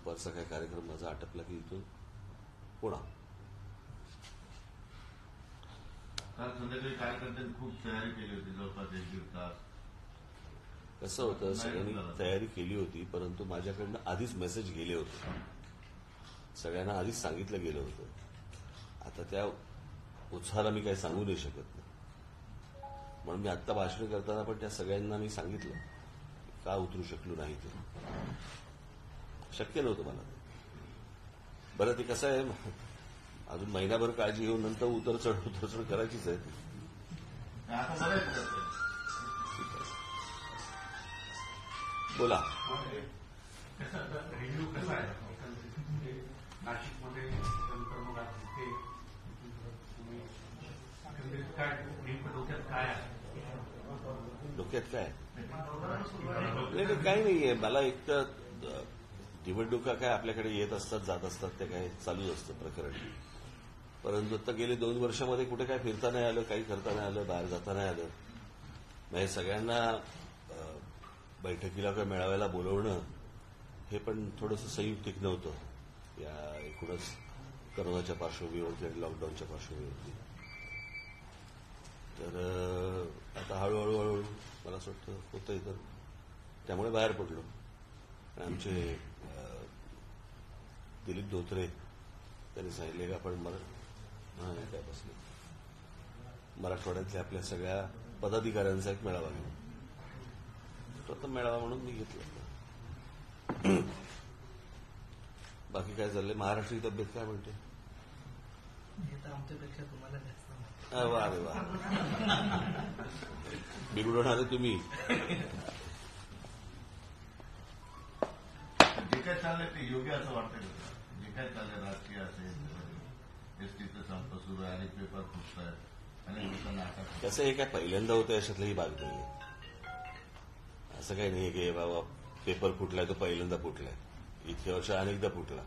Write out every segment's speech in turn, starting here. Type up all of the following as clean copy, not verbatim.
दुपारचा काय कार्यक्रम माझा आटपला की इथून पुणा. काल संध्याकाळी कार्यकर्त्यांनी खूप तयारी केली होती, जवळपास 1-1.5 तास. कसं होतं, सगळ्यांनी तयारी केली होती, परंतु माझ्याकडनं आधीच मेसेज गेले होते, सगळ्यांना आधीच सांगितलं गेलं होतं. आता त्या उत्साहाला मी काही सांगू नाही शकत नाही, म्हणून मी आत्ता भाषण करताना पण त्या सगळ्यांना मी सांगितलं का उतरू शकलो नाही, ते शक्य नव्हतं मला. बरं, ते कसं आहे, अजून महिनाभर काळजी घेऊन नंतर उतरचढ करायचीच आहे. बोला. रिव्ह्यू कसा आहे नाशिकमध्ये, डोक्यात काय आहे? डोक्यात काय नाही, काही नाहीये. मला एक तर निवडणुका काय आपल्याकडे येत असतात, जात असतात, त्या काय चालूच असतं प्रकरण. परंतु आता गेले 2 वर्षामध्ये कुठे काय फिरता नाही आलं, काही करता नाही आलं, बाहेर जाता नाही आलं. म्हणजे सगळ्यांना बैठकीला किंवा मेळाव्याला बोलवणं हे पण थोडंसं संयुक्तिक नव्हतं, या एकूणच करोनाच्या पार्श्वभूमीवरती आणि लॉकडाऊनच्या पार्श्वभूमीवरती. तर आता हळूहळू मला असं वाटतं होतं इथं, त्यामुळे बाहेर पडलो. आमचे दिलीप धोत्रे त्यांनी सांगितले की आपण काय बसले मराठवाड्यातल्या आपल्या सगळ्या पदाधिकाऱ्यांचा एक मेळावा घेऊ. तो आता मेळावा म्हणून मी घेतला. बाकी काय चाललंय? महाराष्ट्राची तब्येत काय म्हणते? आमच्यापेक्षा तुम्हाला जास्त. वा रे वा, बिघडवणारे तुम्ही. जे काय चाललंय ते योग्य असं वाटतंय का? जे काय चाललंय राजकीय असेल, एसटीचं संप सुरू आहे आणि पेपर फुटत आहेत आणि लोकांना आता कसं हे काय पहिल्यांदा होतं याच्यातलं ही भाग नाहीये. असं काही नाहीये की बाबा पेपर फुटलाय तो पहिल्यांदा फुटलाय, इतक्या वर्ष अनेकदा फुटला,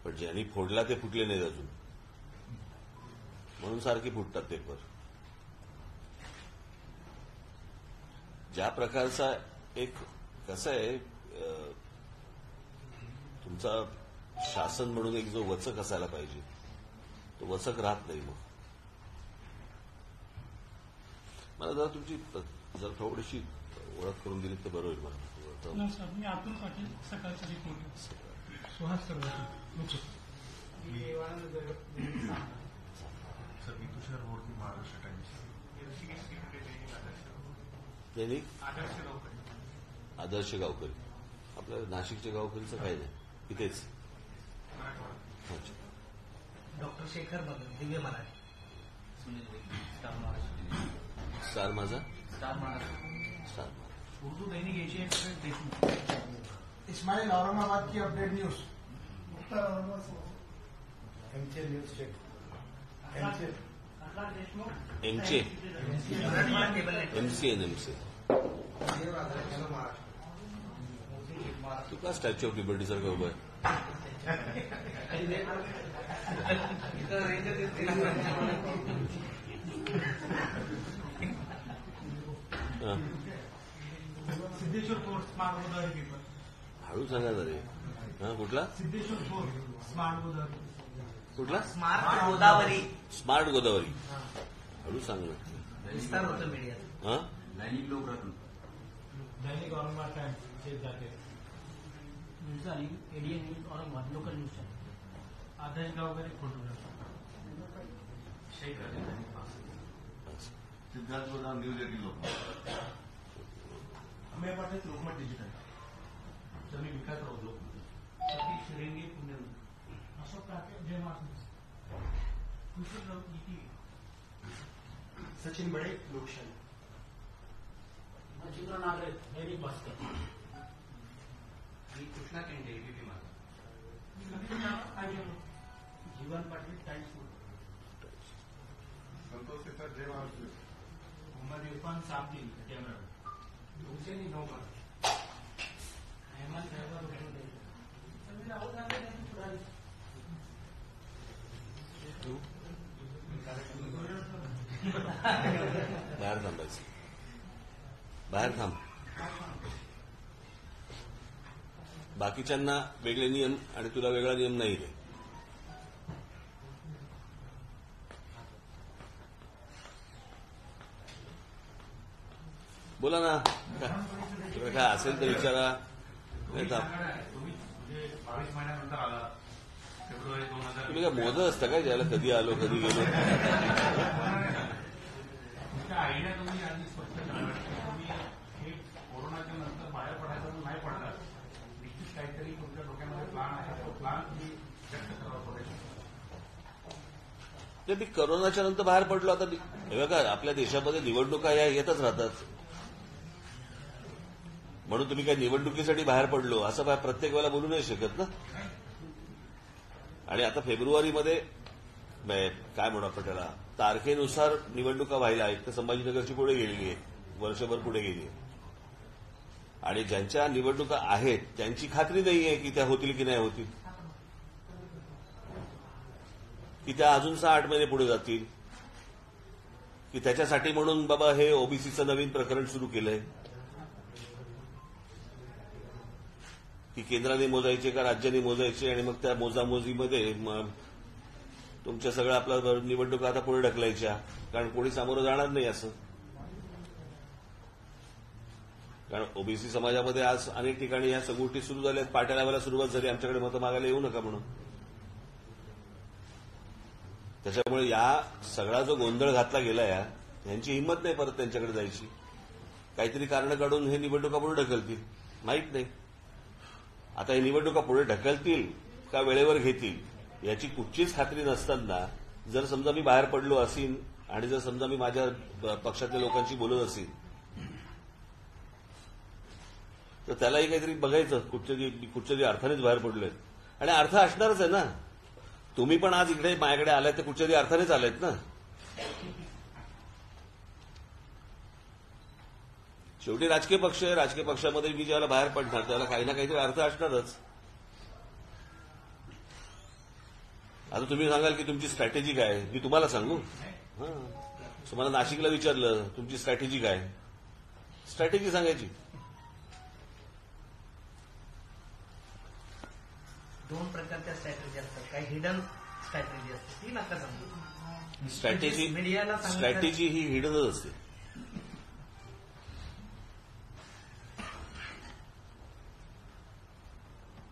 पण ज्यांनी फोडला ते फुटले नाहीत अजून, म्हणून सारखी फुटतात पेपर. ज्या प्रकारचा एक कसं आहे, तुमचा शासन म्हणून एक जो वचक असायला पाहिजे तो वचक राहत नाही. मग मला जरा तुमची जर थोडीशी ओळख करून दिली तर बरं होईल. मला मी अतुल पाटील, सकाळचा रिपोर्टर, सुहास सरवटे. मी तुषार मोर्ती, महाराष्ट्र टाइम्स. दैनिक आदर्श गावकरी. आपल्या नाशिकच्या गावकरीचं काय नाही, इथेच. डॉक्टर शेखर बघल, दिव्य मराठी. स्टार माझा, स्टार महाराष्ट्र. स्टार उर्दू दैनिक एशिया देशमुख. इस्माइल औरंगाबाद की update news. एमचे news check. एमचे MC. तू का स्टॅच्यू ऑफ लिबर्टी सारखं उभं आहे? Siddheshwar fort smart Godavari paper. हळू सांगा जरे. हा, कुठला? Siddheshwar fort smart Godavari. कुठला? स्मार्ट गोदावरी. स्मार्ट गोदावरी. हळू सांग ना. विस्तार होतं मीडियात. हा, दैनिक लोकरत्न. दैनिक औरंगाबाद टाइम्स जाते. न्यूज आणि ADN news Aurangabad local news channel. Adarsh Gaonkari photographer. Siddharth Godam news 18 लोक. अमेय पाटील लोकमत डिजिटल. मी विकास राहू लोक. सतीश रेंगे पुणे. अशोक टाके जय महाराष्ट्र. सचिन बडे, लोकशाही. मच्छिंद्र नागरे, दैनिक भास्कर. कृष्णा केंद्रे, एबीपी माझा. जीवन पाटील, टाइम्स. संतोष शेखर, जय महाराष्ट्र. मोहम्मद इरफान साबदिल, कॅमेरा. हुसेन इनोवा. अहमद साहेब, बाहेर थांबायचं. बाहेर थांब. बाकीच्यांना वेगळे नियम आणि तुला वेगळा नियम नाही रे. बोला ना, तुला काय असेल तर विचारा. नाही तर तुम्ही म्हणजे 22 महिन्यानंतर आला फेब्रुवारी 2000. तुम्ही काय मोजत असता काय ज्याला कधी आलो कधी गेलो? तुमच्या आयडिया तुम्ही आधी स्पष्ट करा. तुम्ही हे कोरोनाच्या नंतर बाहेर पडायचं नाही पडणार, निश्चित काहीतरी तुमच्या डोक्यामध्ये प्लान आहे. तो प्लान तुम्ही व्यक्त करावा थोडेसे. ते मी करोनाच्या नंतर बाहेर पडलो. आता हे बघा, आपल्या देशामध्ये निवडणुका या येतच राहतात. म्हणून तुम्ही काही निवडणुकीसाठी बाहेर पडलो असं प्रत्येक वेळेला बोलू नाही शकत ना. आणि आता फेब्रुवारीमध्ये काय म्हणू आपण त्याला, तारखेनुसार निवडणुका व्हायला एक तर संभाजीनगरची पुढे गेलेली आहे, वर्षभर पुढे गेली आहे. आणि ज्यांच्या निवडणुका आहेत त्यांची खात्री नाहीये की त्या होतील की नाही होतील, की त्या अजून 6-8 महिने पुढे जातील, की त्याच्यासाठी म्हणून बाबा हे ओबीसीचं नवीन प्रकरण सुरू केलंय, की केंद्राने मोजायचे का राज्याने मोजायचे आणि मग त्या मोजामोजीमध्ये तुमच्या सगळं आपलं निवडणुका आता पुढे ढकलायच्या, कारण कोणी सामोरं जाणार नाही असं. कारण ओबीसी समाजामध्ये आज अनेक ठिकाणी ह्या सगळ्या गोष्टी सुरू झाल्या. पाट्या लावायला सुरुवात झाली, आमच्याकडे मतं मागायला येऊ नका म्हणून. त्याच्यामुळे या सगळा जो गोंधळ घातला गेला यांची हिंमत नाही परत त्यांच्याकडे जायची. काहीतरी कारण काढून हे निवडणुका पुढे ढकलतील, माहीत नाही. आता हे निवडणुका पुढे ढकलतील का वेळेवर घेतील याची कुठचीच खात्री नसताना जर समजा मी बाहेर पडलो असीन आणि जर समजा मी माझ्या पक्षातल्या लोकांशी बोलत असीन तर त्यालाही काहीतरी बघायचं, कुठच्यातरी अर्थानेच बाहेर पडलोय. आणि अर्थ असणारच आहे ना. तुम्ही पण आज इकडे माझ्याकडे आलात तर कुठच्यातरी अर्थानेच आलायत ना. शेवटी राजकीय पक्ष आहे, राजकीय पक्षामध्ये मी ज्याला बाहेर पडणार त्याला काही ना काहीतरी अर्थ असणारच. आता तुम्ही सांगाल की तुमची स्ट्रॅटेजी काय आहे, मी तुम्हाला सांगू. तुम्हाला नाशिकला विचारलं तुमची स्ट्रॅटेजी काय, स्ट्रॅटेजी सांगायची. 2 प्रकारच्या स्ट्रॅटेजी असतात, काही हिडन स्ट्रॅटेजी असते ती नका सांगू. स्ट्रॅटेजी ही हिडनच असते.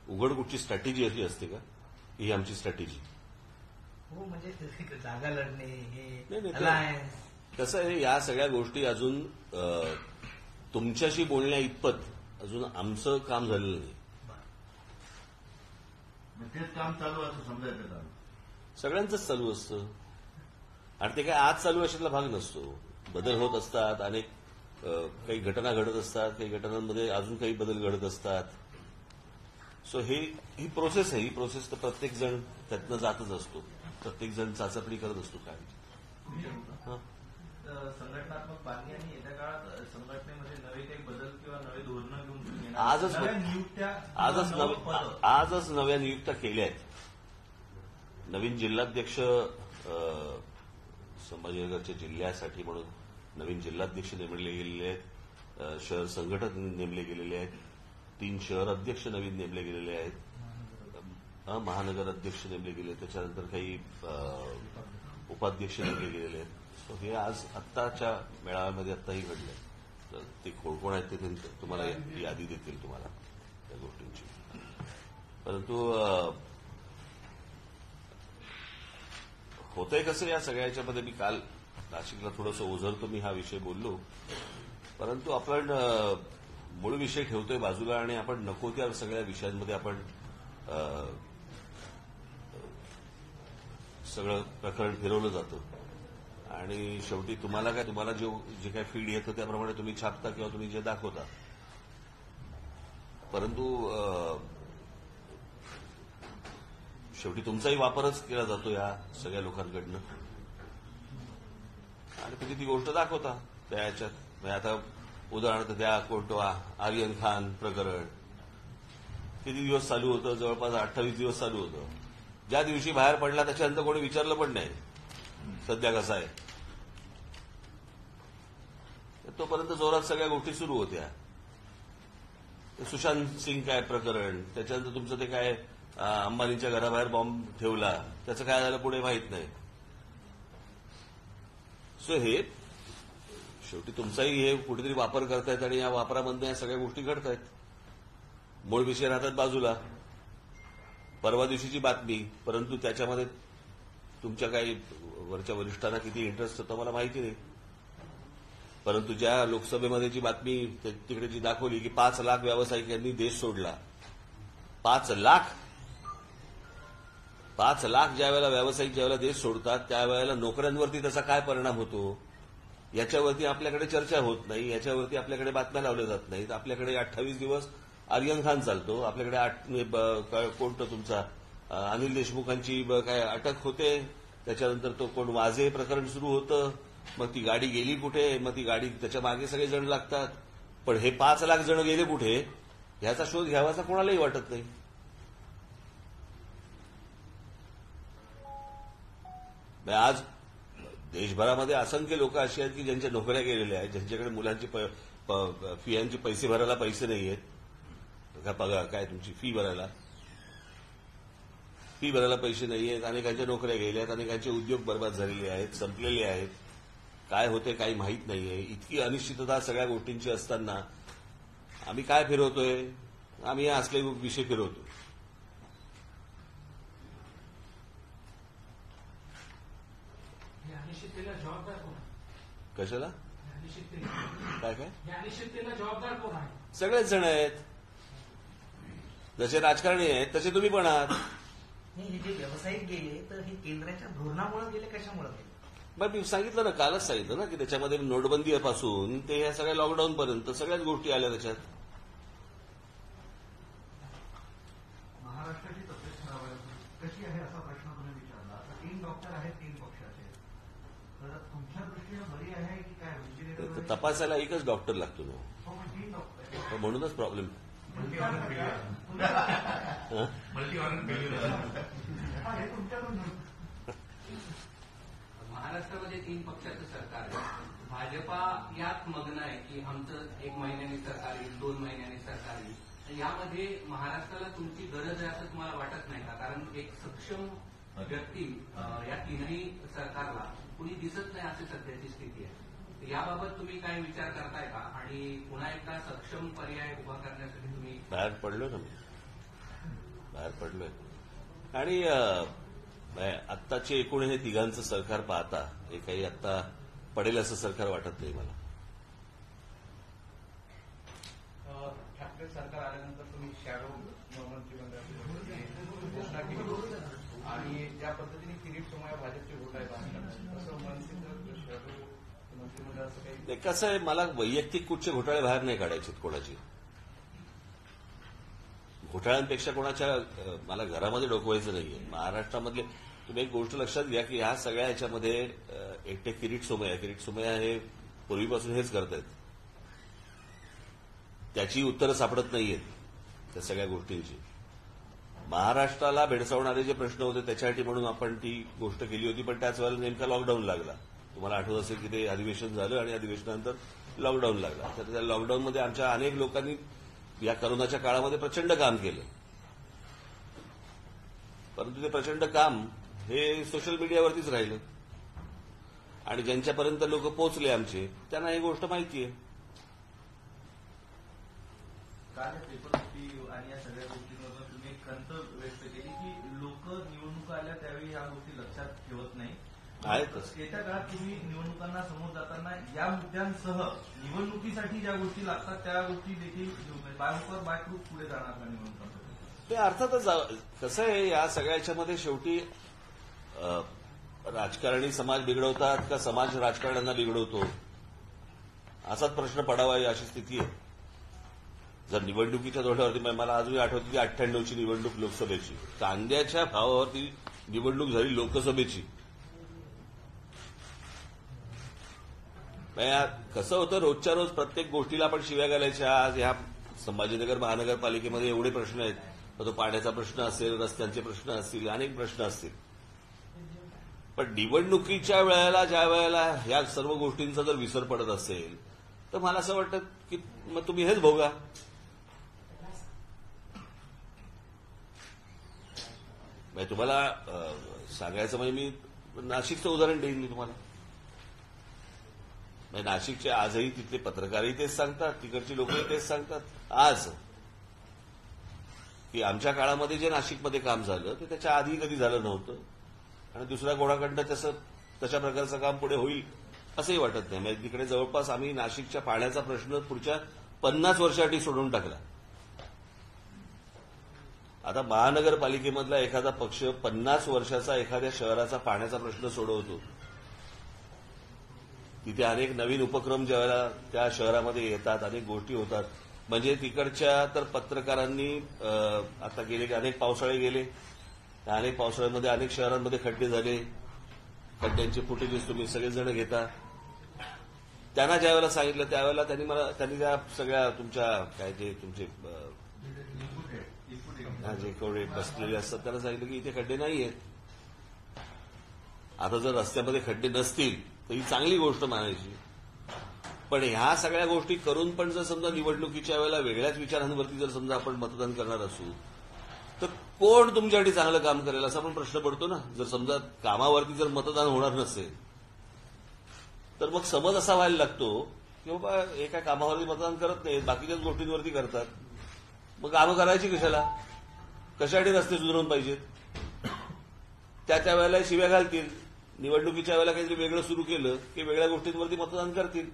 उघड कुठची स्ट्रॅटेजी अशी असते का ही आमची स्ट्रॅटेजी? हो, म्हणजे जागा लढणे हे नाही, अलायन्स. कसं आहे, या सगळ्या गोष्टी अजून तुमच्याशी बोलण्या इतपत अजून आमचं काम झालेलं नाही. तेच काम चालू असं समजायचं का? सगळ्यांचंच चालू असतं. आणि ते काय आज चालू अशातला भाग नसतो. बदल होत असतात, अनेक काही घटना घडत असतात, काही घटनांमध्ये अजून काही बदल घडत असतात. सो ही प्रोसेस आहे. ही प्रोसेस तर प्रत्येक जण त्यातनं जातच असतो, प्रत्येक जण चाचपणी करत असतो. काय संघटनात्मक बांधणी आणि येत्या काळात संघटनेमध्ये नवे काही बदल किंवा नवे धोरणं घेऊन येणार? आजच नव्या नियुक्त्या केल्या आहेत. नवीन जिल्हाध्यक्ष संभाजीनगरच्या जिल्ह्यासाठी म्हणून नवीन जिल्हाध्यक्ष नेमले गेलेले आहेत. शहर संघटक नेमले गेलेले आहेत. 3 शहर अध्यक्ष नवीन नेमले गेलेले आहेत. महानगर अध्यक्ष नेमले गेले. त्याच्यानंतर काही उपाध्यक्ष नेमले गेलेले आहेत. हे आज आत्ताच्या मेळाव्यामध्ये आत्ताही घडलंय. तर ते कोण आहेत ते तुम्हाला यादी देतील तुम्हाला त्या गोष्टींची. परंतु होतंय कसं या सगळ्याच्यामध्ये, मी काल नाशिकला थोडंसं ओझरतो मी हा विषय बोललो, परंतु आपण मूळ विषय ठेवतोय बाजूला आणि आपण नको त्या सगळ्या विषयांमध्ये आपण सगळं प्रकरण फिरवलं जातं. आणि शेवटी तुम्हाला जे काय फीड येतं त्याप्रमाणे तुम्ही छापता किंवा तुम्ही जे दाखवता. परंतु शेवटी तुमचाही वापरच केला जातो या सगळ्या लोकांकडनं आणि तुम्ही ती गोष्ट दाखवता त्या याच्यात. म्हणजे आता उदाहरणार्थ त्या कोणतं आर्यन खान प्रकरण किती दिवस चालू होतं? जवळपास 28 दिवस चालू होतं. ज्या दिवशी बाहेर पडला त्याच्यानंतर कोणी विचारलं पण नाही सध्या कसा आहे. तोपर्यंत जोरात सगळ्या गोष्टी सुरू होत्या. सुशांत सिंग काय प्रकरण, त्याच्यानंतर तुमचं ते काय अंबानींच्या घराबाहेर बॉम्ब ठेवला, त्याचं काय झालं पुढे माहित नाही. सो हे शेवटी तुमचाही हे कुठेतरी वापर करतायत आणि या वापरामधून या सगळ्या गोष्टी घडतायत. मूळ विषय राहतात बाजूला. परवा दिवशीची बातमी, परंतु त्याच्यामध्ये तुमच्या काही वरच्या वरिष्ठांना किती इंटरेस्ट होता मला माहिती नाही. परंतु ज्या लोकसभेमध्ये जी बातमी तिकडे जी दाखवली की 5 लाख व्यावसायिकांनी देश सोडला, 5 लाख ज्यावेळेला व्यावसायिक ज्यावेळेला देश सोडतात त्यावेळेला नोकऱ्यांवरती त्याचा काय परिणाम होतो याच्यावरती आपल्याकडे चर्चा होत नाही, याच्यावरती आपल्याकडे बातम्या लावल्या जात नाहीत. आपल्याकडे 28 दिवस आर्यन खान चालतो, आपल्याकडे कोणतं तुमचा अनिल देशमुखांची काय अटक होते, त्याच्यानंतर तो कोण वाझे प्रकरण सुरू होतं, मग ती गाडी गेली कुठे, मग ती गाडी त्याच्या मागे सगळे जण लागतात. पण हे 5 लाख जण गेले कुठे ह्याचा शोध घ्यावाचा कोणालाही वाटत नाही. आज देशभरामध्ये असंख्य लोक अशी आहेत की ज्यांच्या नोकऱ्या गेलेल्या आहेत, ज्यांच्याकडे मुलांची फियांचे पैसे भरायला पैसे नाही आहेत, पगार काय तुमची फी भरायला पैसे नाही आहेत. अनेकांच्या नोकऱ्या गेल्या आहेत, अनेकांचे उद्योग बर्बाद झालेले आहेत, संपलेले आहेत. काय होते काही माहीत नाहीये. इतकी अनिश्चितता सगळ्या गोष्टींची असताना आम्ही काय फिरवतोय, आम्ही या असले विषय फिरवतो. या अनिश्चिततेला जबाबदार कोण आहे? कशाला या अनिश्चिततेला काय या अनिश्चिततेला जबाबदार कोण आहे? सगळेच जण आहेत. जसे राजकारणी आहेत तसे तुम्ही पण आहात. हे जे व्यावसायिक गेले तर हे केंद्राच्या धोरणामुळे गेले, कशामुळे गेले? मग मी सांगितलं ना, कालच सांगितलं ना की त्याच्यामध्ये नोटबंदीपासून ते ह्या सगळ्या लॉकडाऊन पर्यंत सगळ्याच गोष्टी आल्या त्याच्यात. महाराष्ट्राची तब्येत खराब आहे कशी आहे असा प्रश्न तुम्ही विचारला. आता 3 डॉक्टर आहेत 3 पक्षाचे, तर तुमच्या दृष्टीनं बरी आहे की काय? तर तपासायला एकच डॉक्टर लागतो ना, 3 डॉक्टर तर म्हणूनच प्रॉब्लेम. मल्टी ऑर्गन फेल्युअर हे तुमच्याकडून महाराष्ट्रामध्ये 3 पक्षाचं सरकार आहे. भाजपा यात मग्न आहे की आमचं 1 महिन्याने सरकार येईल, 2 महिन्याने सरकार येईल. यामध्ये महाराष्ट्राला तुमची गरज आहे असं तुम्हाला वाटत नाही का? कारण एक सक्षम व्यक्ती या 3ही सरकारला कुणी दिसत नाही अशी सध्याची स्थिती आहे. याबाबत तुम्ही काय विचार करताय का? आणि पुन्हा एकदा सक्षम पर्याय उभा करण्यासाठी तुम्ही बाहेर पडलोय ना, बाहेर पडलोय. आणि आत्ताचे एकूण हे तिघांचं सरकार पाहता हे काही आत्ता पडेल असं सरकार वाटत नाही मला. ठाकरे सरकार आल्यानंतर तुम्ही शॅडो मंत्रिमंडळाची घोषणा केली आणि ज्या पद्धतीने किरीट सोमय्या भाजपचे घोटाळे तसं मनसेचं शॅडो मंत्रिमंडळाचं काही नाही, कसं आहे, मला वैयक्तिक कुठचे घोटाळे बाहेर नाही काढायचे कोणाची. घोटाळ्यांपेक्षा कोणाच्या मला घरामध्ये डोकवायचं नाहीये. महाराष्ट्रामधले तुम्ही एक गोष्ट लक्षात घ्या की ह्या सगळ्या ह्याच्यामध्ये एकटे किरीट सोमय्या हे पूर्वीपासून हेच करतायत. त्याची उत्तरं सापडत नाहीयेत त्या सगळ्या गोष्टींची. महाराष्ट्राला भेडसावणारे जे प्रश्न होते त्याच्यासाठी म्हणून आपण ती गोष्ट केली होती, पण त्याच वेळेला नेमका लॉकडाऊन लागला. तुम्हाला आठवत असेल की ते अधिवेशन झालं आणि अधिवेशनानंतर लॉकडाऊन लागला. तर त्या लॉकडाऊनमध्ये आमच्या अनेक लोकांनी या करोनाच्या काळामध्ये प्रचंड काम केलं, परंतु ते प्रचंड काम हे सोशल मीडियावरतीच राहिलं आणि ज्यांच्यापर्यंत लोक पोहोचले आमचे त्यांना ही गोष्ट माहितीये. काल पेपरफुटी आणि या सगळ्या गोष्टींमधून तुम्ही एक खंत व्यक्त केली की लोक निवडणुका आल्या त्यावेळी ह्या गोष्टी लक्षात ठेवत नाही. आहेतच. येत्या काळात तुम्ही निवडणुकांना समोर जाताना या मुद्द्यांसह निवडणुकीसाठी ज्या गोष्टी लागतात त्या गोष्टी देखील बायफोर बायक्रूप पुढे जाणार का निवडणुकांमध्ये? ते अर्थातच कसं आहे, या सगळ्या याच्यामध्ये शेवटी राजकारणी समाज बिघडवतात का समाज राजकारण्यांना बिघडवतो असाच प्रश्न पडावा अशी स्थिती आहे. जर निवडणुकीच्या तोट्यावरती मला अजूनही आठवते की 98ची निवडणूक लोकसभेची, कांद्याच्या भावावरती निवडणूक झाली लोकसभेची. कसं होतं, रोजच्या रोज प्रत्येक गोष्टीला आपण शिव्या घालायच्या. आज ह्या संभाजीनगर महानगरपालिकेमध्ये एवढे प्रश्न आहेत, तो पाण्याचा प्रश्न असेल, रस्त्यांचे प्रश्न असतील, अनेक प्रश्न असतील. पण निवडणुकीच्या वेळेला ज्या वेळेला ह्या सर्व गोष्टींचा जर विसर पडत असेल तर मला असं वाटतं की मग तुम्ही हेच भोगा. म्हणजे तुम्हाला सांगायचं म्हणजे मी नाशिकचं उदाहरण देईन मी तुम्हाला. म्हणजे नाशिकचे आजही तिथले पत्रकारही तेच सांगतात, तिकडची लोकही तेच सांगतात आज, की आमच्या काळामध्ये जे नाशिकमध्ये काम झालं ते त्याच्या आधी कधी झालं नव्हतं आणि दुसऱ्या कोणाकडनं तशा प्रकारचं काम पुढे होईल असंही वाटत नाही. म्हणजे तिकडे जवळपास आम्ही नाशिकच्या पाण्याचा प्रश्न पुढच्या 50 वर्षासाठी सोडून टाकला. आता महानगरपालिकेमधला एखादा पक्ष 50 वर्षाचा एखाद्या शहराचा पाण्याचा प्रश्न सोडवतो. तिथे अनेक नवीन उपक्रम ज्यावेळेला त्या शहरामध्ये येतात, अनेक गोष्टी होतात. म्हणजे तिकडच्या तर पत्रकारांनी आता गेले की अनेक पावसाळे गेले, त्या अनेक पावसाळ्यामध्ये अनेक शहरांमध्ये खड्डे झाले, खड्ड्यांचे फुटेजेस तुम्ही सगळेजण घेता. त्यांना ज्यावेळेला सांगितलं त्यावेळेला त्यांनी त्या सगळ्या तुमच्या काय जे तुमचे जे कोडे बसलेले असतात त्यांना सांगितलं की इथे खड्डे नाहीयेत. आता जर रस्त्यामध्ये खड्डे नसतील तर ही चांगली गोष्ट मानायची, पण ह्या सगळ्या गोष्टी करून पण जर समजा निवडणुकीच्या वेळेला वेगळ्याच विचारांवरती जर समजा आपण मतदान करणार असू तर कोण तुमच्यासाठी चांगलं काम करेल असा पण प्रश्न पडतो ना. जर समजा कामावरती जर मतदान होणार नसेल तर मग समज असा व्हायला लागतो की बाबा एका कामावरती मतदान करत नाहीत, बाकीच्याच गोष्टींवरती करतात. मग कामं करायची कशाला, कशासाठी रस्ते सुधारून पाहिजेत, त्या वेळेला शिव्या घालतील. निवडणुकीच्या वेळेला काहीतरी वेगळं सुरू केलं की वेगळ्या गोष्टींवरती मतदान करतील.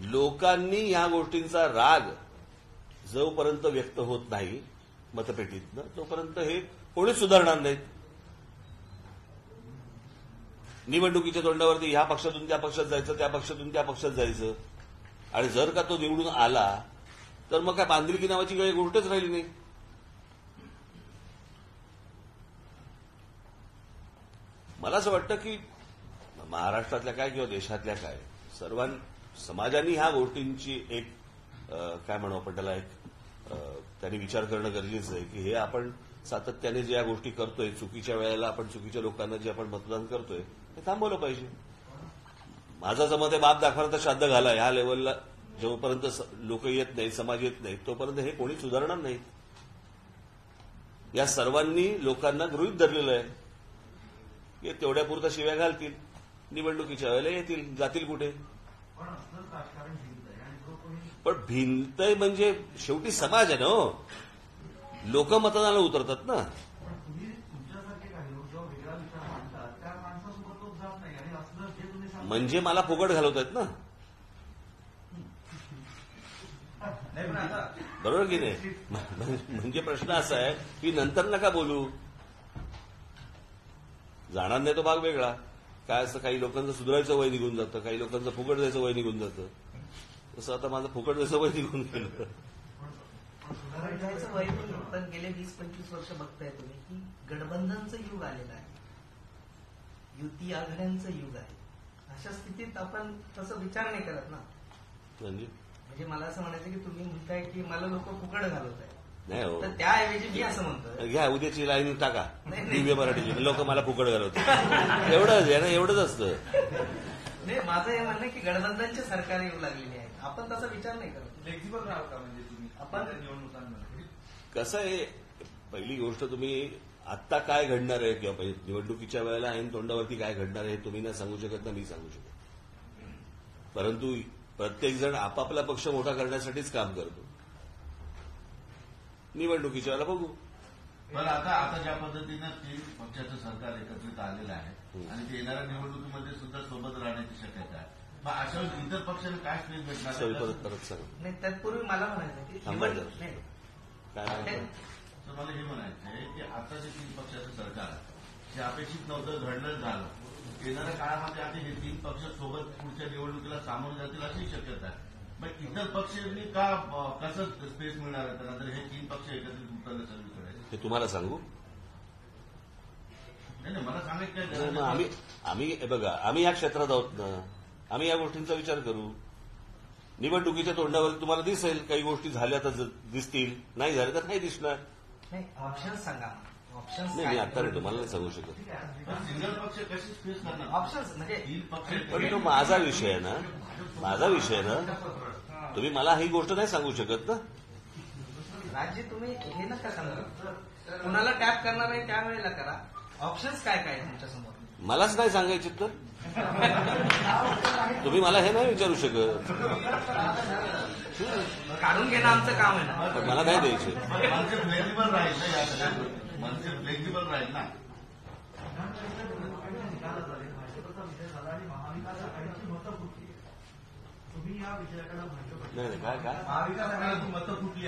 लोकांनी या गोष्टींचा राग जोपर्यंत व्यक्त होत नाही मतपेटीतनं तोपर्यंत हे कोणीच सुधारणार नाहीत. निवडणुकीच्या तोंडावरती ह्या पक्षातून त्या पक्षात जायचं, त्या पक्षातून त्या पक्षात जायचं, आणि जर का तो निवडून आला तर मग काय बांधिलकी नावाची काही गोष्टच राहिली नाही. मला असं वाटतं की महाराष्ट्रातल्या काय किंवा देशातल्या काय समाजांनी ह्या गोष्टींची एक काय म्हणू आपण त्याला एक त्यांनी विचार करणं गरजेचं आहे की हे आपण सातत्याने ज्या गोष्टी करतोय, चुकीच्या वेळेला आपण चुकीच्या लोकांना जे आपण मतदान करतोय ते थांबवलं पाहिजे. माझं असं मत आहे, बाप दाखवायला तर श्राद्ध घाला. ह्या लेवलला जोपर्यंत लोक येत नाहीत, समाज येत नाहीत तोपर्यंत हे कोणी सुधारणार नाहीत. या सर्वांनी लोकांना गृहीत धरलेलं आहे की तेवढ्यापुरता शिव्या घालतील, निवडणुकीच्या वेळेला येतील, जातील कुठे. पण भिंतय म्हणजे शेवटी समाज आहे ना हो. लोक मतदानाला उतरतात ना. म्हणजे मला फुकट घालवतात ना, बरोबर की नाही. म्हणजे प्रश्न असा आहे की नंतर नका बोलू, जाणार नाही तो भाग वेगळा. काय असतं, काही लोकांचं सुधारायचं वय निघून जातं, काही लोकांचं फुकट द्यायचं वय निघून जातं. तसं आता माझं फुकट द्यायचं वय निघून गेलं. सुधारायचं वय पण गेले 20-25 वर्ष बघताय तुम्ही की गठबंधनचं युग आलेलं आहे, युती आघाड्यांचं युग आहे. अशा स्थितीत आपण तसं विचार नाही करत ना. म्हणजे मला असं म्हणायचं की तुम्ही म्हणताय की मला लोक फुकट घालवत आहेत, नाही हो, तर त्याऐवजी मी असं म्हणतोय घ्या उद्याची लाईन टाका दिव्य मराठीची, लोक मला फुकट घालवतात. एवढंच आहे ना, एवढंच असतं. नाही, माझं हे म्हणणं की गठबंधनची सरकार येऊ लागलेली आहे, आपण तसा विचार नाही करत. फ्लेक्झिबल राहाल का म्हणजे तुम्ही आपण निवडणुकांमध्ये? कसं आहे, पहिली गोष्ट तुम्ही आत्ता काय घडणार आहे किंवा निवडणुकीच्या वेळेला ऐन तोंडावरती काय घडणार आहे तुम्ही ना सांगू शकत ना मी सांगू शकत. परंतु प्रत्येक जण आपापला पक्ष मोठा करण्यासाठीच काम करतो. निवडणुकीच्या वेळेला बघू. पण आता ज्या पद्धतीनं 3 पक्षाचं सरकार एकत्रित आलेलं आहे आणि ते येणाऱ्या निवडणुकीमध्ये सुद्धा सोबत राहण्याची शक्यता आहे, मग अशा वेळेस इतर पक्षांना काय स्पेस भेटणार? परत सांग. नाही, तत्पूर्वी मला म्हणायचं की थांबायचं. नाही, काय तर मला हे म्हणायचं आहे की आता जे 3 पक्षाचं सरकार आहे जे अपेक्षित नव्हतं, घडलं झालं, येणाऱ्या काळामध्ये आता हे 3 पक्ष सोबत पुढच्या निवडणुकीला सामोरे जातील अशी शक्यता आहे. मग इतर पक्षांनी कसं स्पेस मिळणार आहे त्यांना, तर हे 3 पक्ष एकत्रित उतरले सर्वीकडे? हे तुम्हाला सांगू? नाही, मला सांगायचं आम्ही बघा, आम्ही या क्षेत्रात आहोत ना, आम्ही या गोष्टींचा विचार करू. निवडणुकीच्या तोंडावर तुम्हाला दिसेल काही गोष्टी झाल्या तर दिसतील, नाही झाल्या तर नाही दिसणार. नाही, ऑप्शन्स सांगा. ऑप्शन्स नाही, मी आता नाही, तुम्हाला नाही सांगू शकत. सिंगल पक्ष कशी स्पेस करणार? ऑप्शन्स म्हणजे 3 पक्ष पण तो माझा विषय आहे ना, माझा विषय आहे ना. तुम्ही मला ही गोष्ट नाही सांगू शकत ना. राजी तुम्ही हे नका सांगा. कुणाला टॅप करणार आहे त्यावेळेला करा. ऑप्शन्स काय काय आहे तुमच्यासमोर? मलाच नाही सांगायचे तर तुम्ही मला हे नाही विचारू शकत. काढून घेणं आमचं काम आहे ना. पण मला नाही द्यायचे. मनसे फ्लेक्झिबल राहील ना या सगळ्या मनसे फ्लेक्झिबल राहील ना. भाजपचा विषय झाला आणि महाविकास आघाडीची मतं फुटली. तुम्ही या विषयाकडे नाही नाही, काय काय महाविकास आघाडीची मतं फुटली.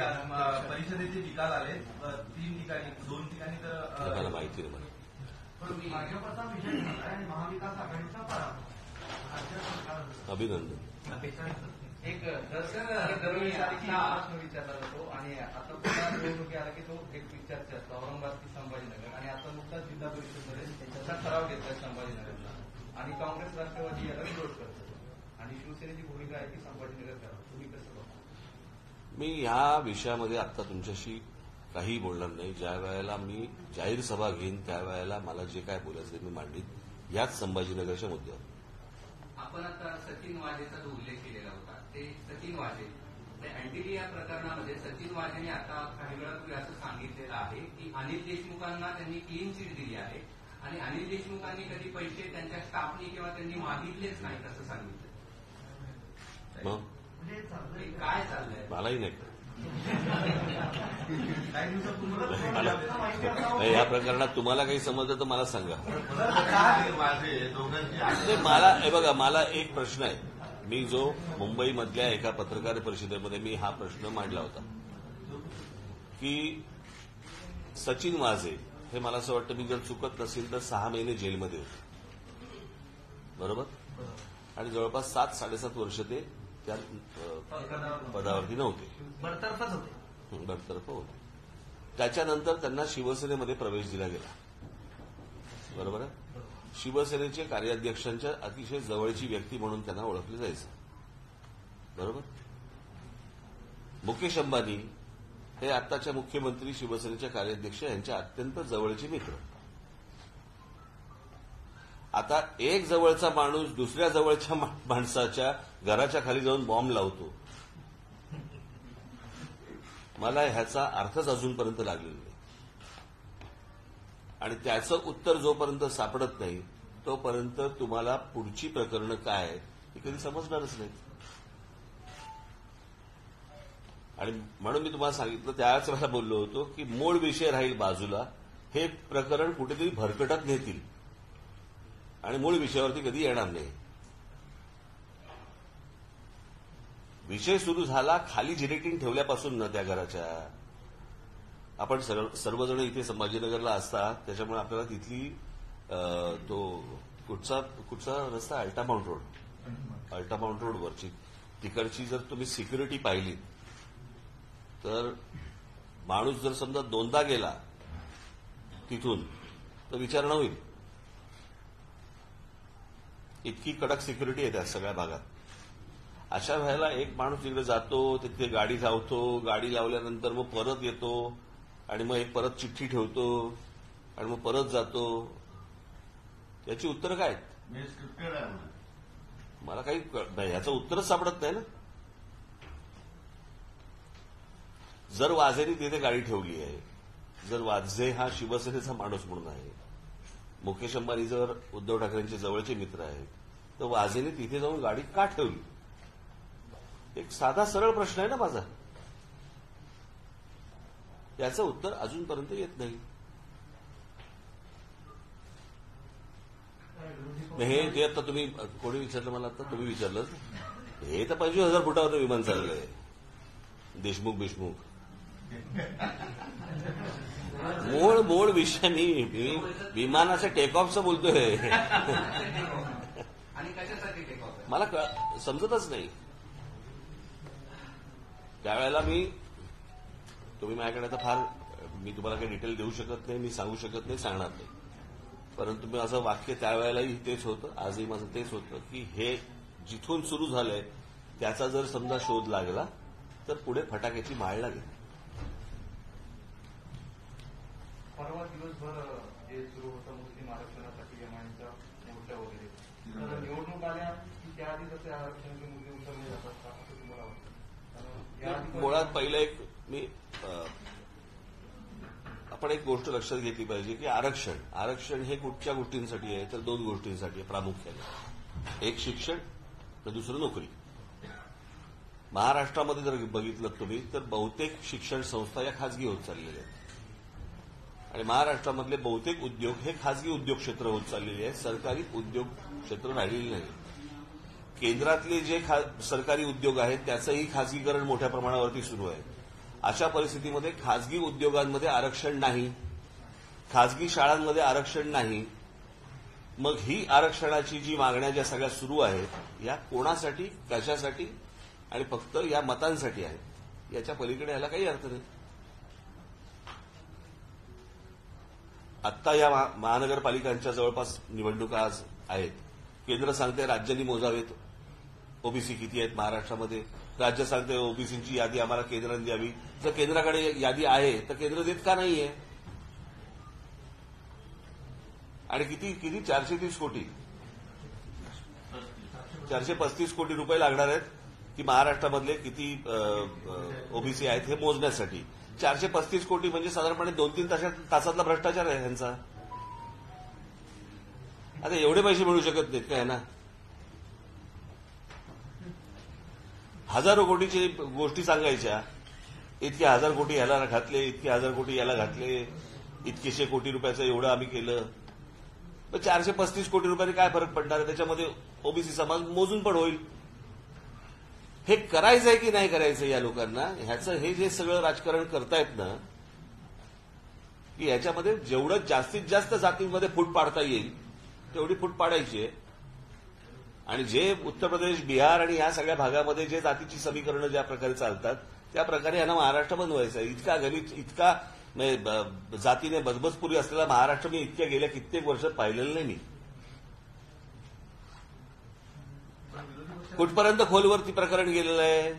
परिषदेचे निकाल आले 3 ठिकाणी, 2 ठिकाणी तर मला माहिती नाही. मला भाजपचा विषय झाला आणि महाविकास आघाडीचा पराभव. राज्य सरकार अभिनंदन. एक दरवेळेसारखी प्रश्न विचारला जातो आणि आता पुन्हा निवडणुकी आला की तो एक चर्चा असतो. औरंगाबाद की संभाजीनगर, आणि आता नुकताच जिल्हा परिषदमध्ये त्याचा ठराव घेतलाय संभाजीनगरला, आणि काँग्रेस राष्ट्रवादी याला विरोध करतो आणि शिवसेनेची भूमिका आहे की संभाजीनगर करा. तुम्ही कसं बघता? मी ह्या विषयामध्ये आता तुमच्याशी काही बोलणार नाही. ज्या वेळेला मी जाहीर सभा घेईन त्यावेळेला मला जे काय बोलायचं मी मांडीन याच संभाजीनगरच्या मुद्द्यावर. आपण आता सचिन वाझेचा जो उल्लेख केलेला होता ते सचिन वाझे ते अँटिलिया प्रकरणामध्ये सचिन वाझेने आता काही वेळापूर्वी असं सांगितलेलं आहे की अनिल देशमुखांना त्यांनी क्लीन चिट दिली आहे आणि अनिल देशमुखांनी कधी पैसे त्यांच्या स्टाफनी किंवा त्यांनी मागितलेच नाहीत असं सांगितलं. मग हे काय चाललंय? मलाही नाही कळत. काही दिवसापूर्वी नाही, या प्रकरणात तुम्हाला काही समजलं तर मला सांगा. माझे दोघांची नाही, मला हे बघा, मला एक प्रश्न आहे. मी जो मुंबईमधल्या एका पत्रकार परिषदेमध्ये मी हा प्रश्न मांडला होता की सचिन वाझे हे मला असं वाटतं मी जर चुकत नसेल तर 6 महिने जेलमध्ये होते, बरोबर? आणि जवळपास 7-7.5 वर्ष ते त्या पदावरती नव्हते, बडतर्फच होते. बडतर्फ होते. त्याच्यानंतर त्यांना शिवसेनेमध्ये प्रवेश दिला गेला, बरोबर आहे? शिवसेनेचे कार्याध्यक्षांच्या अतिशय जवळची व्यक्ती म्हणून त्यांना ओळखलं जायचं, बरोबर? मुकेश अंबानी हे आताच्या मुख्यमंत्री शिवसेनेच्या कार्याध्यक्ष यांच्या अत्यंत जवळचे मित्र. आता एक जवळचा माणूस दुसऱ्या जवळच्या माणसाच्या घराच्या खाली जाऊन बॉम्ब लावतो. मला ह्याचा अर्थच अजूनपर्यंत लागलेला नाही आणि त्याचं उत्तर जोपर्यंत सापडत नाही तोपर्यंत तुम्हाला पुढची प्रकरणं काय ही कधी समजणारच नाही. आणि म्हणून मी तुम्हाला सांगितलं, त्याच वेळेला बोललो होतो की मूळ विषय राहील बाजूला, हे प्रकरण कुठेतरी भरकटत नेतील आणि मूळ विषयावरती कधी येणार नाही. विषय सुरू झाला खाली जिलेटिन ठेवल्यापासून ना त्या घराच्या. आपण सर्वजण इथे संभाजीनगरला असतात त्याच्यामुळे आपल्याला तिथली तो कुठचा रस्ता अल्टामाउंट रोडवरची तिकडची जर तुम्ही सिक्युरिटी पाहिली तर माणूस जर समजा 2दा गेला तिथून तर विचारणा होईल. इतकी कडक सिक्युरिटी आहे त्या सगळ्या भागात. अशा वेळेला एक माणूस तिकडे जातो, तिथे गाडी लावतो, गाडी लावल्यानंतर मग परत येतो आणि मग एक परत चिठ्ठी ठेवतो आणि मग परत जातो. याची उत्तरं काय आहेत? मी स्क्रिप्टेड आहे म्हणून. मला काही याचं उत्तरच सापडत नाही ना. जर वाझेने तिथे गाडी ठेवली आहे, जर वाझे हा शिवसेनेचा माणूस म्हणून आहे, मुकेश अंबानी जर उद्धव ठाकरेंचे जवळचे मित्र आहेत, तर वाझेने तिथे जाऊन गाडी का ठेवली? एक साधा सरळ प्रश्न आहे ना माझा. याचं उत्तर अजूनपर्यंत येत नाही. हे ते आता तुम्ही कोणी विचारलं मला, आता तुम्ही विचारलं, हे तर 25,000 फुटावर विमान चाललंय. देशमुख मूळ विषय मी विमानाच्या टेक ऑफचं बोलतोय. आणि कशासाठी टेक ऑफ? मला समजतच नाही. त्यावेळेला तुम्ही माझ्याकडे आता फार मी तुम्हाला काही डिटेल देऊ शकत नाही, मी सांगू शकत नाही, सांगणार नाही. परंतु मी असं वाक्य त्यावेळेलाही तेच होतं, आजही माझं तेच होतं की हे जिथून सुरू झालंय त्याचा जर समजा शोध लागला तर पुढे फटाक्याची माळ लागेल. परवा दिवसभर जे सुरू होतं मुस्लिम आरक्षणासाठी एमआयएमचा मोर्चा वगैरे, तर निवडणूक आल्या की त्याआधी तसे आरक्षणाचे मुद्दे उचलले जातात का असं तुम्हाला वाटतं? मुळात पहिलं एक मी आपण एक गोष्ट लक्षात घेतली पाहिजे की आरक्षण हे कुठच्या गोष्टींसाठी आहे तर 2 गोष्टींसाठी आहे प्रामुख्याने. एक शिक्षण तर दुसरं नोकरी. महाराष्ट्रामध्ये जर बघितलं तुम्ही तर बहुतेक शिक्षण संस्था या खासगी होत चाललेल्या आहेत आणि महाराष्ट्रामधले बहुतेक उद्योग हे खासगी उद्योग क्षेत्र होत चाललेले आहेत. सरकारी उद्योग क्षेत्र राहिलेले नाही. केंद्रातले जे सरकारी उद्योग आहेत त्याचंही खासगीकरण मोठ्या प्रमाणावरती सुरू आहे. अशा परिस्थितीमध्ये खासगी उद्योगांमध्ये आरक्षण नाही, खासगी शाळांमध्ये आरक्षण नाही. मग ही आरक्षणाची जी मागण्या ज्या सगळ्या सुरू आहेत या कोणासाठी, कशासाठी आणि फक्त या मतांसाठी आहेत. याच्या पलीकडे याला काही अर्थ नाही. आत्ता या महानगरपालिकांच्या जवळपास निवडणुका आज आहेत. केंद्र सांगते राज्यांनी मोजावेत ओबीसी किती आहेत महाराष्ट्रामध्ये. राज्य सांगते ओबीसीची यादी आम्हाला केंद्राने द्यावी. जर केंद्राकडे यादी आहे तर केंद्र देत का नाहीये? आणि किती 430 कोटी 435 कोटी रुपये लागणार आहेत की महाराष्ट्रामधले किती ओबीसी आहेत हे मोजण्यासाठी. 435 कोटी म्हणजे साधारणपणे 2-3 तासातला भ्रष्टाचार आहे ह्यांचा. आता एवढे पैसे मिळू शकत नाहीत काय ना? हजारो कोटीची गोष्टी सांगायच्या. इतके 1000 कोटी याला घातले, इतके 1000 कोटी याला घातले, इतकेशे कोटी रुपयाचं एवढं आम्ही केलं. मग 435 कोटी रुपयांनी काय फरक पडणार आहे? त्याच्यामध्ये ओबीसी समाज मोजून पण होईल. हे करायचंय की नाही करायचं या लोकांना, ह्याचं हे जे सगळं राजकारण करतायत ना की ह्याच्यामध्ये जेवढं जास्तीत जास्त जातींमध्ये फूट पाडता येईल तेवढी फूट पाडायची आहे. आणि जे उत्तर प्रदेश, बिहार आणि या सगळ्या भागामध्ये जे जातीची समीकरणं ज्या प्रकारे चालतात त्या प्रकारे यांना महाराष्ट्र बनवायचं आहे. इतका जातीने बजबजपुरी असलेला महाराष्ट्र मी इतक्या गेल्या कित्येक वर्षात पाहिलेलं नाही. मी कुठपर्यंत खोलवरती प्रकरण गेलेलं आहे?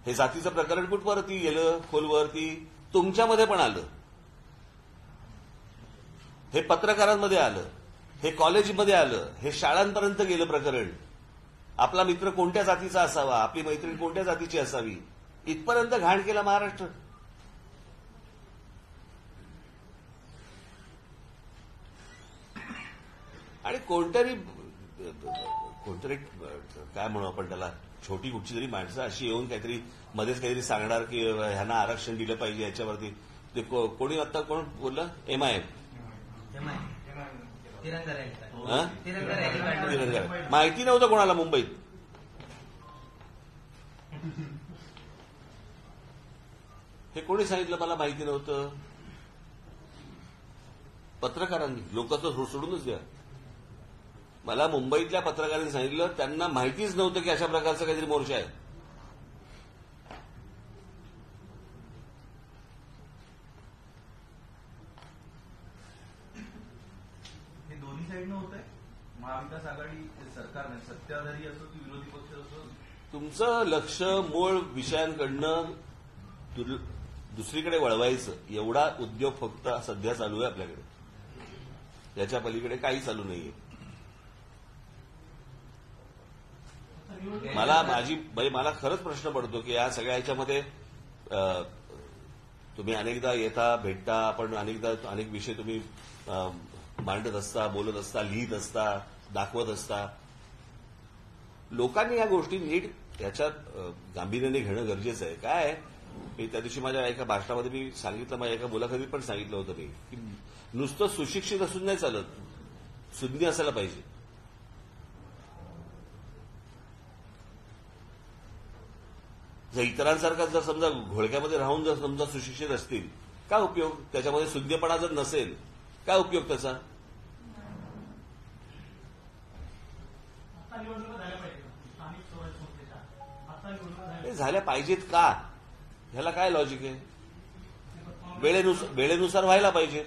हे जातीचं प्रकरण कुठवरती गेलं? खोलवरती. तुमच्यामध्ये पण आलं, हे पत्रकारांमध्ये आलं, हे कॉलेजमध्ये आलं, हे शाळांपर्यंत गेलं प्रकरण. आपला मित्र कोणत्या जातीचा असावा, आपली मैत्रीण कोणत्या जातीची असावी, इथपर्यंत घाण केला महाराष्ट्र. आणि कोणतरी काय म्हणू आपण त्याला, छोटी कुठची तरी माणसं अशी येऊन काहीतरी मध्येच काहीतरी सांगणार की ह्यांना आरक्षण दिलं पाहिजे याच्यावरती. ते कोणी आता कोण बोललं? एमआयएम तिरंगा माहिती नव्हतं कोणाला मुंबईत. हे कोणी सांगितलं? मला माहिती नव्हतं. पत्रकारांनी. लोक तर सोडूनच द्या. मला मुंबईतल्या पत्रकारांनी सांगितलं त्यांना माहितीच नव्हतं की अशा प्रकारचा काहीतरी मोर्चा आहे. हे दोन्ही साईडनं होत आहे. महाविकास आघाडी सरकारने, सत्ताधारी असो की विरोधी पक्ष असो, तुमचं लक्ष मूळ विषयांकडनं दुसरीकडे वळवायचं एवढा उद्योग फक्त सध्या चालू आहे आपल्याकडे. याच्या पलीकडे काही चालू नाहीये. मला खरंच प्रश्न पडतो की या सगळ्या ह्याच्यामध्ये तुम्ही अनेकदा येता, भेटता, आपण अनेक विषय तुम्ही मांडत असता, बोलत असता, लिहित असता, दाखवत असता. लोकांनी या गोष्टी नीट याच्यात गांभीर्याने घेणं गरजेचं आहे. काय मी त्या दिवशी माझ्या एका भाषणामध्ये मी सांगितलं, माझ्या एका मुलाखतीत पण सांगितलं होतं मी की नुसतं सुशिक्षित असून नाही चालत, सुज्ञ असायला पाहिजे. जर इतरांसारखा जर समजा घोळक्यामध्ये राहून जर समजा सुशिक्षित असतील काय उपयोग? त्याच्यामध्ये सुज्ञपणा जर नसेल काय उपयोग त्याचा? झाल्या पाहिजेत का? ह्याला काय लॉजिक आहे? वेळेनुसार व्हायला पाहिजेत.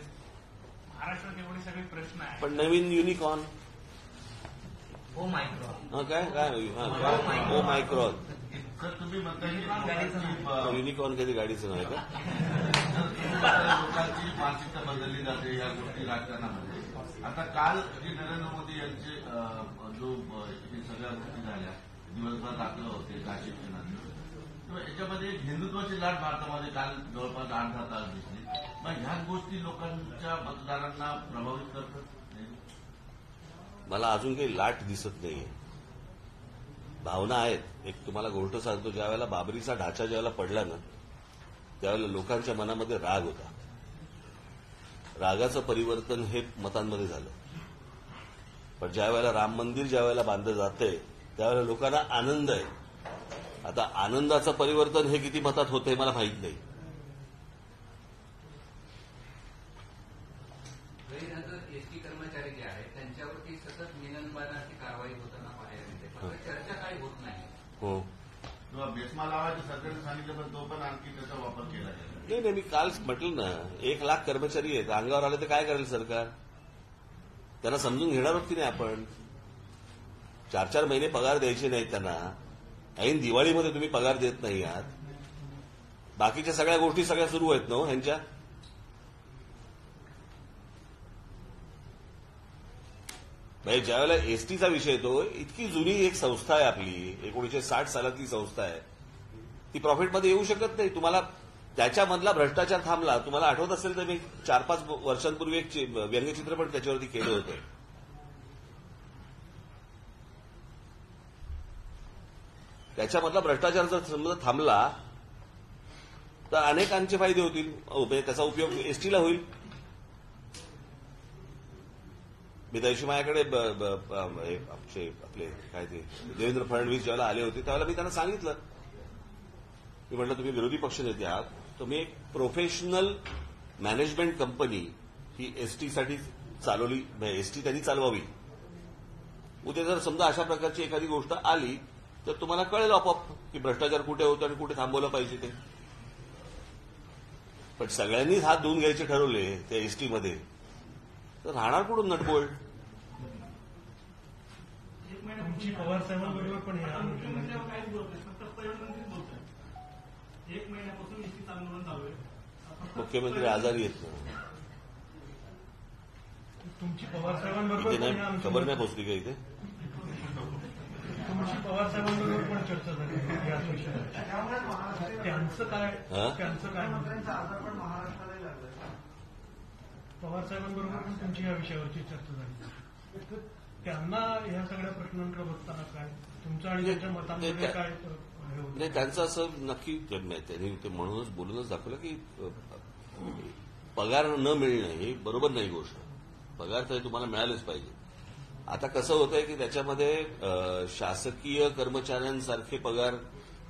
महाराष्ट्रात एवढे सगळे प्रश्न आहेत पण नवीन युनिकॉर्न ओ मायक्रॉन काय ओ मायक्रॉन तर तुम्ही म्हणता युनिकॉर्न कधी गाडीचं नाही का? लोकांची मानसिकता बदलली जाते या गोष्टी राजकारणामध्ये. आता काल जे नरेंद्र मोदी यांचे जो सगळ्या गोष्टी झाल्या, दिवसभर दाखलं होते काशीच्या तर याच्यामध्ये एक हिंदुत्वाची लाट भारतामध्ये काल जवळपास 8-10 तास दिसली. मग ह्याच गोष्टी लोकांच्या मतदारांना प्रभावित करतात. मला अजून काही लाट दिसत नाहीये. भावना आहेत. एक तुम्हाला गोष्ट सांगतो, ज्यावेळेला बाबरीचा ढाचा ज्यावेळेला पडला ना, त्यावेळेला लोकांच्या मनामध्ये राग होता. रागाचं परिवर्तन हे मतांमध्ये झालं. पण ज्यावेळेला राम मंदिर ज्यावेळेला बांधलं जातंय त्यावेळेला लोकांना आनंद आहे. आता आनंदाचं परिवर्तन हे किती मतात होतंय मला माहीत नाही. गैरहजर एसटी कर्मचारी जे आहेत त्यांच्यावरती सतत निलंबनाची कारवाई होताना पाहायला मिळते, पण चर्चा काही होत नाही. हो, किंवा बेसमा लावायचं सरकारने सांगितलं, पण तो पण आणखी त्याचा वापर केला गेला. नाही, मी काल म्हटलं ना, 1,00,000 कर्मचारी आहेत. अंगावर आले तर काय करेल सरकार? त्यांना समजून घेणार आहोत की नाही आपण? 4-4 महिने पगार द्यायचे नाहीत त्यांना. ऐन दिवाळीमध्ये तुम्ही पगार देत नाही आहात. बाकीच्या सगळ्या गोष्टी सगळ्या सुरू आहेत ना ह्यांच्या. म्हणजे ज्यावेळेला एसटीचा विषय येतो, इतकी जुनी एक संस्था आहे आपली, 1960 सालातली संस्था आहे, ती प्रॉफिटमध्ये येऊ शकत नाही. तुम्हाला त्याच्यामधला भ्रष्टाचार थांबला. तुम्हाला आठवत असेल तर मी 4-5 वर्षांपूर्वी एक व्यंगचित्रपट त्याच्यावरती केलं होतं. त्याच्यामधला भ्रष्टाचार जर समजा थांबला तर अनेकांचे फायदे होतील. त्याचा उपयोग एसटीला होईल. मी त्यादिवशी माझ्याकडे आपले काय ते देवेंद्र फडणवीस ज्यावेळेला आले होते त्यावेळेला मी त्यांना सांगितलं की म्हटलं तुम्ही विरोधी पक्ष नेते आहात, तुम्ही एक प्रोफेशनल मॅनेजमेंट कंपनी ही एसटीसाठी चालवली, एसटी त्यांनी चालवावी. उद्या जर समजा अशा प्रकारची एखादी गोष्ट आली तर तुम्हाला कळेल आपोआप की भ्रष्टाचार कुठे होतो आणि कुठे थांबवलं पाहिजे ते. पण सगळ्यांनीच हात धुवून घ्यायचे ठरवले त्या एसटीमध्ये तर राहणार कुठून नटबोल्ड? तुमची पवार साहेबांबरोबर पण हे काहीच बोलत नाही, फक्त पर्यटनमंत्रीच बोलतोय. 1 महिन्यापासून एसटीचं आंदोलन चालू आहे. मुख्यमंत्री आजारी आहेत ना. तुमची पवार साहेबांबरोबर इथे पण नाही, खबर नाही पोचली का इथे? तुमची पवार साहेबांबरोबर पण चर्चा झाली याच विषयावर. त्यांचं काय मंत्र्यांचा आजार पण महाराष्ट्राला लागला. पवार साहेबांबरोबर पण तुमची या विषयावरची चर्चा झाली. त्यांना ह्या सगळ्या प्रश्नांकडे बघताना काय तुमचं आणि त्यांच्या मतांमध्ये काय हे होतं? नाही, त्यांचं असं नक्की त्यांनी ते म्हणूनच बोलूनच दाखवलं की पगार न मिळणं ही बरोबर नाही गोष्ट. पगार तर तुम्हाला मिळालेच पाहिजे. आता कसं होतंय की त्याच्यामध्ये शासकीय कर्मचाऱ्यांसारखे पगार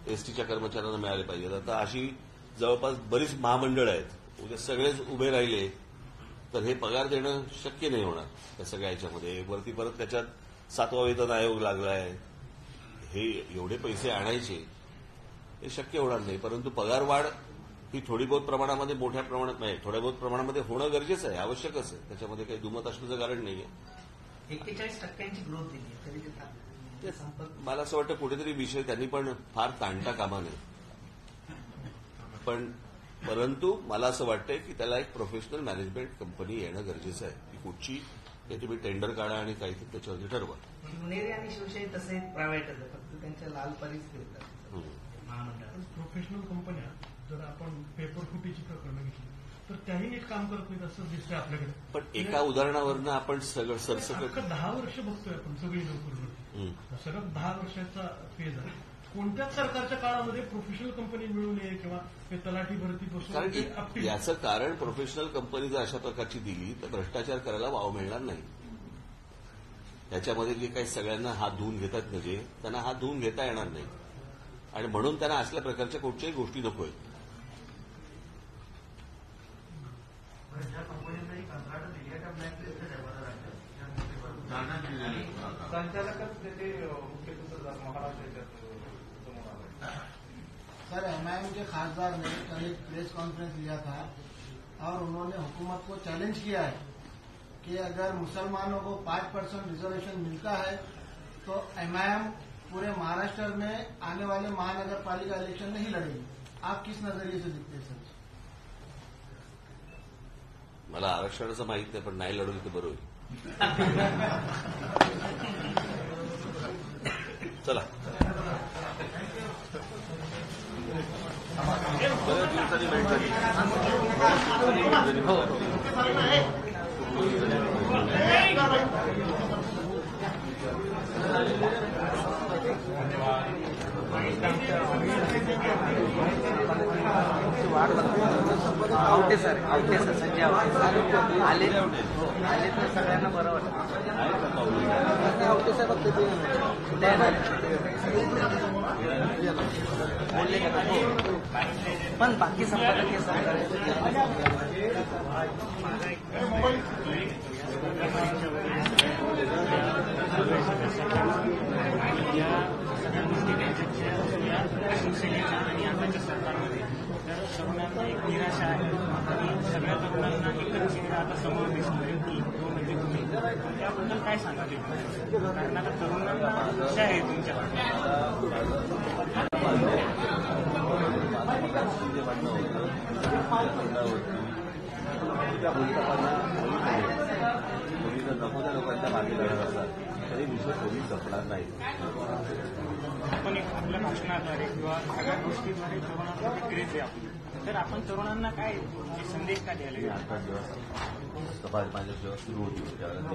एसटीच्या कर्मचाऱ्यांना मिळाले पाहिजेत. आता अशी जवळपास बरीच महामंडळ आहेत. उद्या सगळेच उभे राहिले तर हे पगार देणं शक्य नाही होणार त्या सगळ्या ह्याच्यामध्ये. वरती परत त्याच्यात 7वा वेतन आयोग लागलाय. हे एवढे पैसे आणायचे हे शक्य होणार नाही. परंतु पगार वाढ ही थोडी बहुत प्रमाणामध्ये मोठ्या प्रमाणात नाही, थोड्या बहुत प्रमाणामध्ये होणं गरजेचं आहे, आवश्यकच आहे. त्याच्यामध्ये काही दुमत असण्याचं कारण नाहीये. 41% ग्रोथ दिली तरी ते थांबलं. मला असं वाटतं कुठेतरी विषय त्यांनी पण फार ताणता कामा नये. पण परंतु मला असं वाटतंय की त्याला एक प्रोफेशनल मॅनेजमेंट कंपनी येणं गरजेचं आहे. ती कुठची ते तुम्ही टेंडर काढा आणि काहीतरी त्याच्यावरती ठरवा. शिवनेरी आणि शिवशाही तसे प्रायव्हेटच आहे, फक्त त्यांच्या लाल परिस्थिती होतात महामंडळात. प्रोफेशनल कंपन्या जर आपण पेपर फुटीची प्रकरणं घेतली तर त्याही नीट काम करत नाहीत असं दिसतंय आपल्याकडे. पण एका उदाहरणावरनं आपण सगळं सरसकट 10 वर्ष बघतोय आपण सगळी नोकरीवर. सगळं 10 वर्षाचा फेज आहे. कोणत्याच सरकारच्या काळामध्ये प्रोफेशनल कंपनी मिळू नये किंवा ते तलाठी भरतीपासून कारण याचं कारण प्रोफेशनल कंपनी जर अशा प्रकारची दिली तर भ्रष्टाचार करायला वाव मिळणार नाही. याच्यामध्ये जे काही सगळ्यांना हात धुवून घेतात म्हणजे त्यांना हात धुवून घेता येणार नाही आणि म्हणून त्यांना असल्या प्रकारच्या कुठच्याही गोष्टी नकोय. ज्या कंपनीने कंत्राट दिली त्या ब्लॅकलिस्ट संचालकच त्याचे मुख्य सूत्रधार महाराष्ट्राच्या समोर आले. सर, एमआईएम के खासदार ने कल एक प्रेस कॉन्फ्रेंस लिया था और उन्होंने हुकूमत को चैलेंज किया है कि अगर मुसलमानों को 5% रिजर्वेशन मिलता है तो एमआईएम पूरे महाराष्ट्र में आने वाले महानगर पालिका इलेक्शन नहीं लड़ेगी. आप किस नजरिए से देखते हैं सर? मला आरक्षणाचं माहित नाही, पण नाही लढवली तर बरं होईल. चला. बऱ्याच दिवसांनी भेट झाली. आवटे सर संजय आले तर सगळ्यांना बरं वाटतं. आवटे सर फक्त बोलले पण बाकी संपादक हे शिवसेनेच्या आणि आताच्या सरकारमध्ये तर तरुणांना एक निराशा आहे आणि सगळ्या तरुणांना एकच चेहरा आता समोर दिसतोय की तो म्हणजे तुम्ही. त्याबद्दल काय सांगा कारण आता तरुणांना इच्छा आहे तुमच्याकडे. नको त्या लोकांच्या मागे लढत असतात तरी विषय कधी संपणार नाही. आपण एक आपल्या भाषणाद्वारे किंवा सगळ्या गोष्टीद्वारे तरुणांना विक्रीच आहे आपली. तर आपण तरुणांना काय संदेश का द्यायला आता जेव्हा सभा माझ्या जेव्हा सुरू होती त्यावेळेला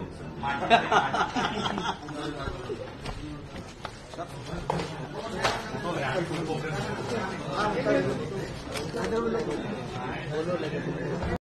बोलवलं